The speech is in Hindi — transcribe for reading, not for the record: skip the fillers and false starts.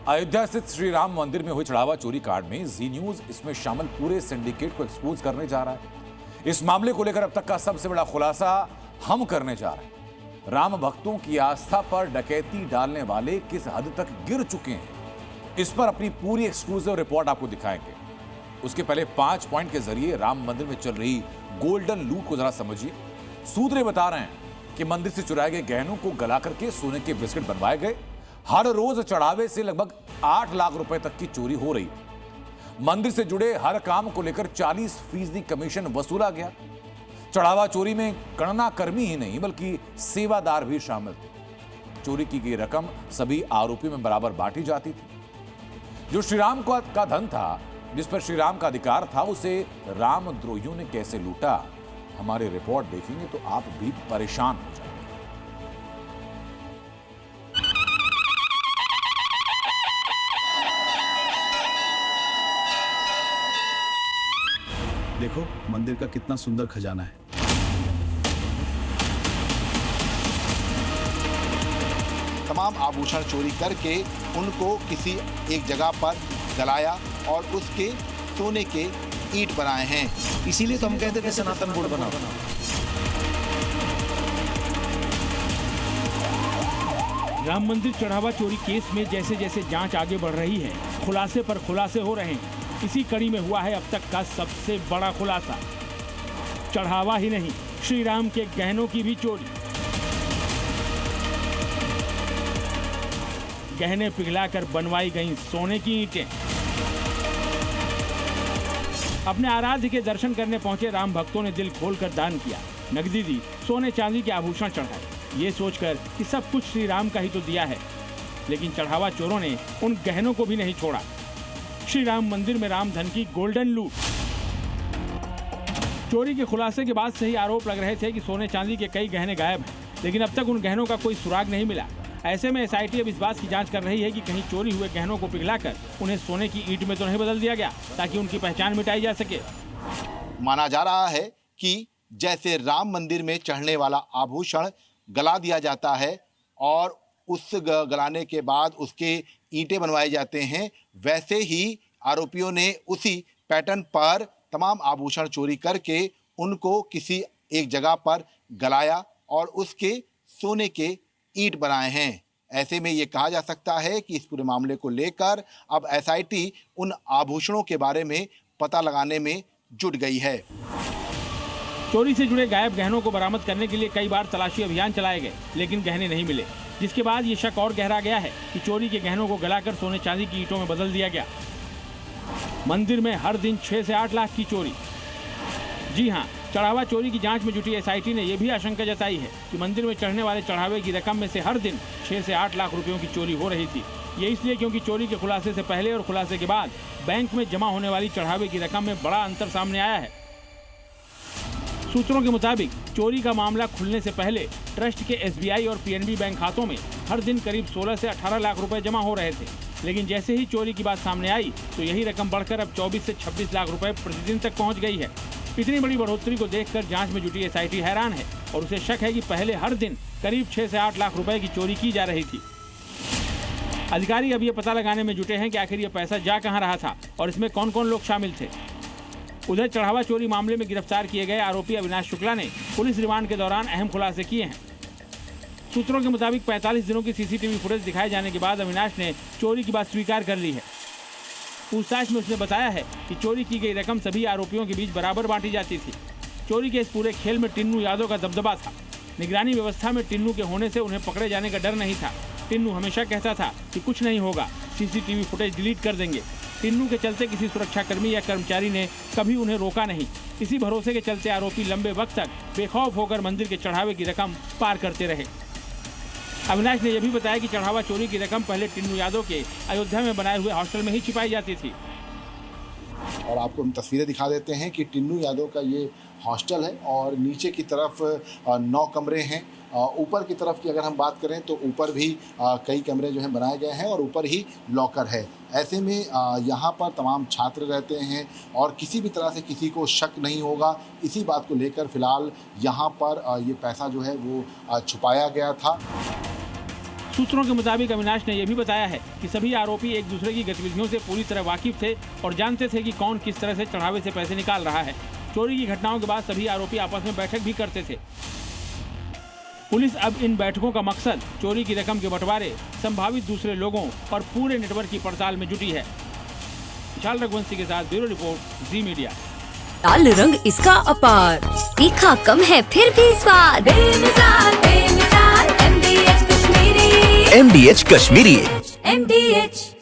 अयोध्या स्थित श्री राम मंदिर में हुई चढ़ावा चोरी कांड में जी न्यूज इसमें शामिल पूरे सिंडिकेट को एक्सपोज करने जा रहा है। इस मामले को लेकर अब तक का सबसे बड़ा खुलासा हम करने जा रहे हैं। राम भक्तों की आस्था पर डकैती डालने वाले किस हद तक गिर चुके हैं, इस पर अपनी पूरी एक्सक्लूसिव रिपोर्ट आपको दिखाएंगे। उसके पहले 5 पॉइंट के जरिए राम मंदिर में चल रही गोल्डन लूट को जरा समझिए। सूत्र बता रहे हैं कि मंदिर से चुराए गए गहनों को गला करके सोने के बिस्किट बनवाए गए। हर रोज चढ़ावे से लगभग 8 लाख रुपए तक की चोरी हो रही। मंदिर से जुड़े हर काम को लेकर 40% कमीशन वसूला गया। चढ़ावा चोरी में गणना कर्मी ही नहीं बल्कि सेवादार भी शामिल थे। चोरी की गई रकम सभी आरोपियों में बराबर बांटी जाती थी। जो श्रीराम का धन था, जिस पर श्रीराम का अधिकार था, उसे रामद्रोहियों ने कैसे लूटा, हमारी रिपोर्ट देखेंगे तो आप भी परेशान हो जाएंगे। देखो मंदिर का कितना सुंदर खजाना है। तमाम आभूषण चोरी करके उनको किसी एक जगह पर गलाया और उसके सोने के ईंट बनाए हैं। इसीलिए तो हम कहते थे सनातन बोर्ड बनाओ। राम मंदिर चढ़ावा चोरी केस में जैसे जैसे जांच आगे बढ़ रही है, खुलासे पर खुलासे हो रहे हैं। इसी कड़ी में हुआ है अब तक का सबसे बड़ा खुलासा। चढ़ावा ही नहीं, श्री राम के गहनों की भी चोरी। गहने पिघलाकर बनवाई गई सोने की ईंटें। अपने आराध्य के दर्शन करने पहुंचे राम भक्तों ने दिल खोलकर दान किया, नगदी दी, सोने चांदी के आभूषण चढ़ाए, ये सोचकर कि सब कुछ श्री राम का ही तो दिया है। लेकिन चढ़ावा चोरों ने उन गहनों को भी नहीं छोड़ा। श्री राम मंदिर में राम धन की गोल्डन लूट। चोरी के खुलासे के बाद से ही आरोप लग रहे थे कि सोने चांदी के कई गहने गायब हैं, लेकिन अब तक उन गहनों का कोई सुराग नहीं मिला। ऐसे में एसआईटी अब इस बात की जांच कर रही है कि कहीं चोरी हुए गहनों को पिघलाकर उन्हें सोने की ईंट में तो नहीं बदल दिया गया, ताकि उनकी पहचान मिटाई जा सके। माना जा रहा है कि जैसे राम मंदिर में चढ़ने वाला आभूषण गला दिया जाता है और उस गलाने के बाद उसके ईंटें बनवाए जाते हैं, वैसे ही आरोपियों ने उसी पैटर्न पर तमाम आभूषण चोरी करके उनको किसी एक जगह पर गलाया और उसके सोने के ईंट बनाए हैं। ऐसे में ये कहा जा सकता है कि इस पूरे मामले को लेकर अब एसआईटी उन आभूषणों के बारे में पता लगाने में जुट गई है। चोरी से जुड़े गायब गहनों को बरामद करने के लिए कई बार तलाशी अभियान चलाए गए, लेकिन गहने नहीं मिले, जिसके बाद ये शक और गहरा गया है कि चोरी के गहनों को गलाकर सोने चांदी की ईंटों में बदल दिया गया। मंदिर में हर दिन 6 से 8 लाख की चोरी। जी हां, चढ़ावा चोरी की जांच में जुटी एसआईटी ने यह भी आशंका जताई है कि मंदिर में चढ़ने वाले चढ़ावे की रकम में से हर दिन 6 से 8 लाख रुपयों की चोरी हो रही थी। ये इसलिए क्योंकि चोरी के खुलासे से पहले और खुलासे के बाद बैंक में जमा होने वाली चढ़ावे की रकम में बड़ा अंतर सामने आया है। सूत्रों के मुताबिक चोरी का मामला खुलने से पहले ट्रस्ट के एसबीआई और पीएनबी बैंक खातों में हर दिन करीब 16 से 18 लाख रुपए जमा हो रहे थे, लेकिन जैसे ही चोरी की बात सामने आई तो यही रकम बढ़कर अब 24 से 26 लाख रुपए प्रतिदिन तक पहुंच गई है। इतनी बड़ी बढ़ोतरी को देखकर जांच में जुटी एसआईटी हैरान है और उसे शक है कि पहले हर दिन करीब 6 से 8 लाख रुपए की चोरी की जा रही थी। अधिकारी अब ये पता लगाने में जुटे हैं कि आखिर ये पैसा जा कहां रहा था और इसमें कौन कौन लोग शामिल थे। उधर चढ़ावा चोरी मामले में गिरफ्तार किए गए आरोपी अविनाश शुक्ला ने पुलिस रिमांड के दौरान अहम खुलासे किए हैं। सूत्रों के मुताबिक 45 दिनों की सीसीटीवी फुटेज दिखाए जाने के बाद अविनाश ने चोरी की बात स्वीकार कर ली है। पूछताछ में उसने बताया है कि चोरी की गई रकम सभी आरोपियों के बीच बराबर बांटी जाती थी। चोरी के इस पूरे खेल में टिन्नू यादव का दबदबा था। निगरानी व्यवस्था में टिन्नू के होने से उन्हें पकड़े जाने का डर नहीं था। टिन्नू हमेशा कहता था कि कुछ नहीं होगा, सीसीटीवी फुटेज डिलीट कर देंगे। टिन्नू के चलते किसी सुरक्षाकर्मी या कर्मचारी ने कभी उन्हें रोका नहीं। इसी भरोसे के चलते आरोपी लंबे वक्त तक बेखौफ होकर मंदिर के चढ़ावे की रकम पार करते रहे। अविनाश ने यह भी बताया कि चढ़ावा चोरी की रकम पहले टिन्नू यादव के अयोध्या में बनाए हुए हॉस्टल में ही छिपाई जाती थी। और आपको हम तस्वीरें दिखा देते हैं कि टिन्नू यादव का ये हॉस्टल है और नीचे की तरफ 9 कमरे हैं। ऊपर की तरफ की अगर हम बात करें तो ऊपर भी कई कमरे जो हैं बनाए गए हैं और ऊपर ही लॉकर है। ऐसे में यहाँ पर तमाम छात्र रहते हैं और किसी भी तरह से किसी को शक नहीं होगा। इसी बात को लेकर फिलहाल यहाँ पर ये पैसा जो है वो छुपाया गया था। सूत्रों के मुताबिक अविनाश ने यह भी बताया है कि सभी आरोपी एक दूसरे की गतिविधियों से पूरी तरह वाकिफ थे और जानते थे कि कौन किस तरह से चढ़ावे से पैसे निकाल रहा है। चोरी की घटनाओं के बाद सभी आरोपी आपस में बैठक भी करते थे। पुलिस अब इन बैठकों का मकसद चोरी की रकम के बंटवारे, संभावित दूसरे लोगों और पूरे नेटवर्क की पड़ताल में जुटी है। विशाल रघुवंशी के साथ ब्यूरो रिपोर्ट, जी मीडिया। लाल रंग इसका अपार, तीखा कम है फिर भी स्वाद, बेमिसाल बेमिसाल MDH Kashmiri, MDH Kashmiri. MDH